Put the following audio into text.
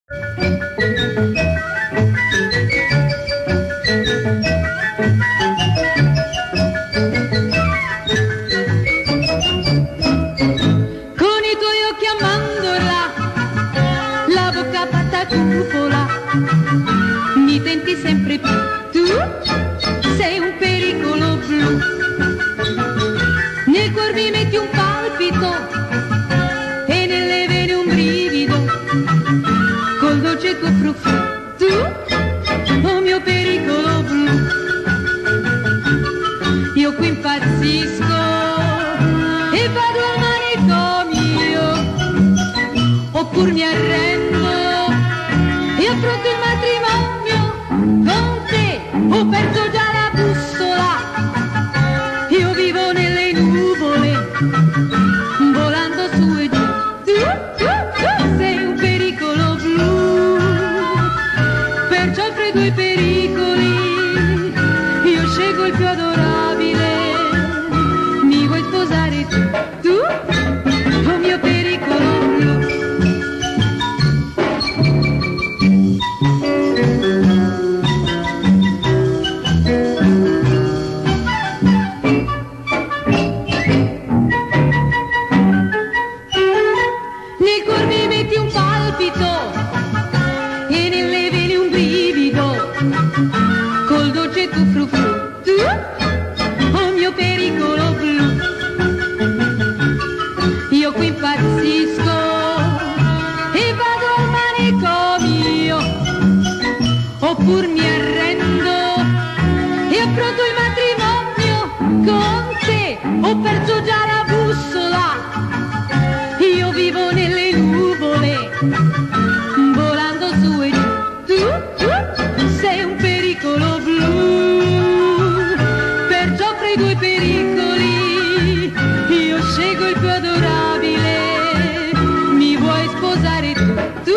Con i tuoi occhi a mandorla, la bocca fatta cupola, mi tenti sempre più. Tu sei un pericolo blu, nel cuor mi metti un palpito e nelle vene un brivido, col dolce tuo frufru. Tu, oh mio pericolo blu, io qui impazzisco e vado al manicomio, oppure mi arrendo e affronto il matrimonio con te. Ho perso già la bussola, io vivo nelle nuvole, volando su e giù. Tu sei un pericolo blu, perciò fra i due pericoli io scelgo il più adorabile. Mi vuoi sposare tu? Tu, oh mio pericolo blu. Nel cuor mi metti un palpito e nelle vene un brivido, col dolce tu frufru. Tu, oh mio pericolo blu, io qui impazzisco e vado al manicomio, oppure mi arrendo e affronto il matrimonio con te. Ho perso già la bussola, io vivo nelle nuvole, volando su e giù. Tu sei un pericolo blu, perciò fra i due pericoli io scelgo il più adorabile. Mi vuoi sposare tu? Tu